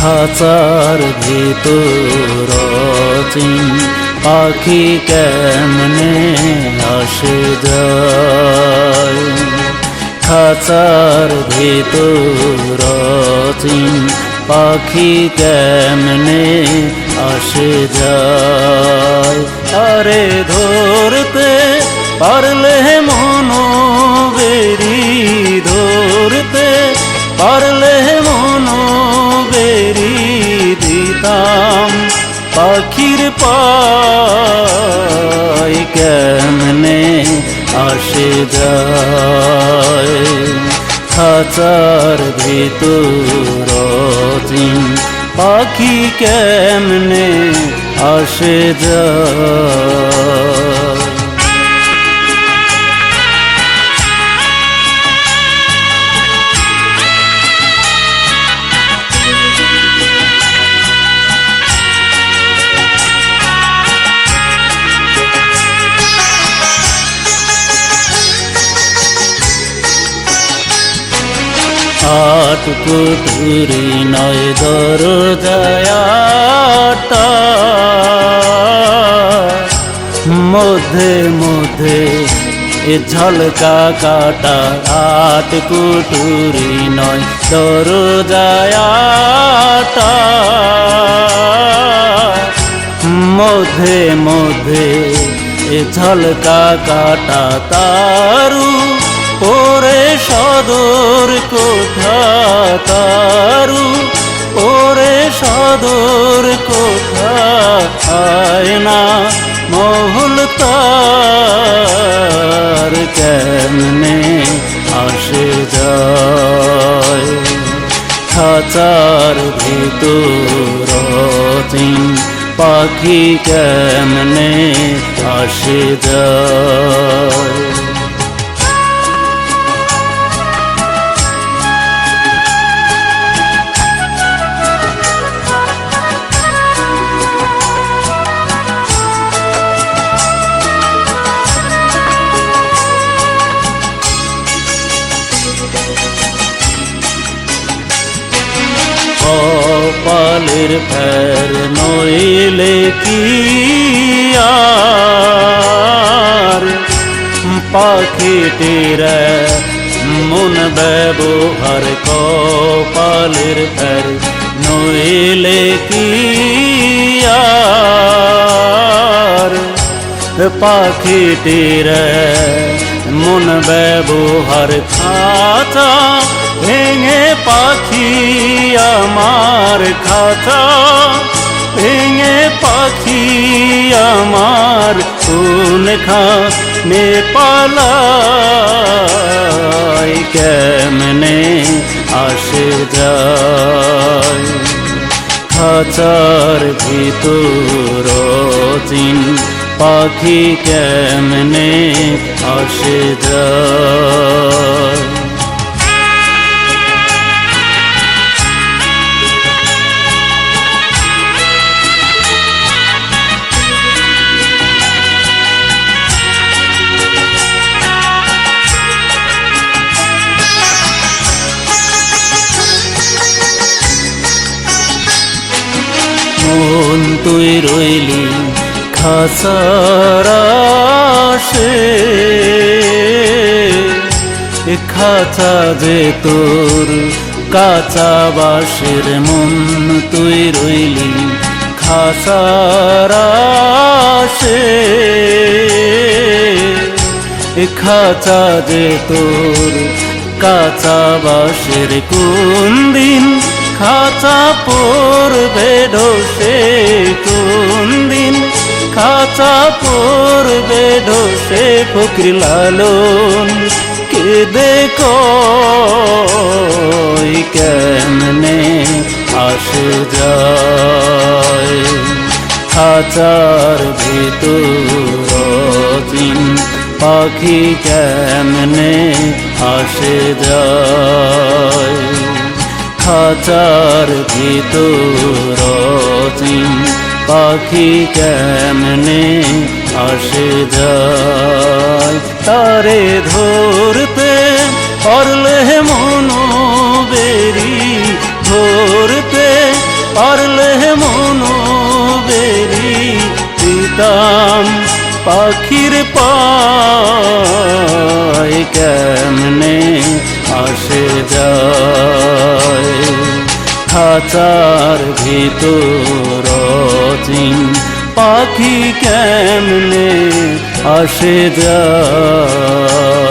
খাঁচার ভিতর অচিন পাখি কেমনে আসে যায়। খাঁচার ভিতর অচিন পাখি কেমনে আসে যায়। আরে ধরতে পারলে মনোবেরি, ধরতে পারলে মনোবেরি দিতাম পাখির পাই কেমনে আসে যায়। খাঁচার ভিতর অচিন পাখি কেমনে আসে যায়। আট কুঠুরি নয় দরজায় আটটা, মধ্যে মধ্যে এ ঝলকা কাটা। আট কুঠুরি নয় দরজায় আটটা, মধ্যে মধ্যে এ ঝলকা কাটা। তারু ওরে সদর কোঠা, তারু ওরে সদর কোঠা। আয়না মহল তার কেমনে আসে যায়। খাঁচার ভিতর অচিন পাখি কেমনে আসে যায়। কপালের ফের নইলে কি আর পাখিটির মন ব্যবহার। কপালের ফের নইলে কি আর পাখিটির মন ব্যবহার। খাঁচা ভেঙে পাখি আমার, খাঁচা ভেঙে পাখি আমার। কোনখানে পালাই কেমনে আসে যায়। খাঁচার ভিতর অচিন পাখি কেমনে আসে যায়। মন তুই রইলি খাঁচার আশে, খাঁচা যে তোর কাঁচা বাঁশের। মন তুই রইলি খাঁচার আশে, খাঁচা যে তোর কাঁচা বাঁশের। কোন দিন খাঁচা পড়বে ঢোসে, কোন দিন খাঁচা পড়বে ঢোসে। ফকির লালন কেঁদে কই কেমনে আসে যায়। খাঁচার ভিতর অচিন পাখি কেমনে আসে যায়। খাঁচার ভিতর অচিন পাখি কেমনে আসে যায়। তারে ধরতে পারলে মনোবেরি, ধরতে পারলে মনোবেরি দিতাম পাখির পায় কেমনে আসে যায় খাঁচার ভিতর অচিন পাখি কেমনে আসে যায়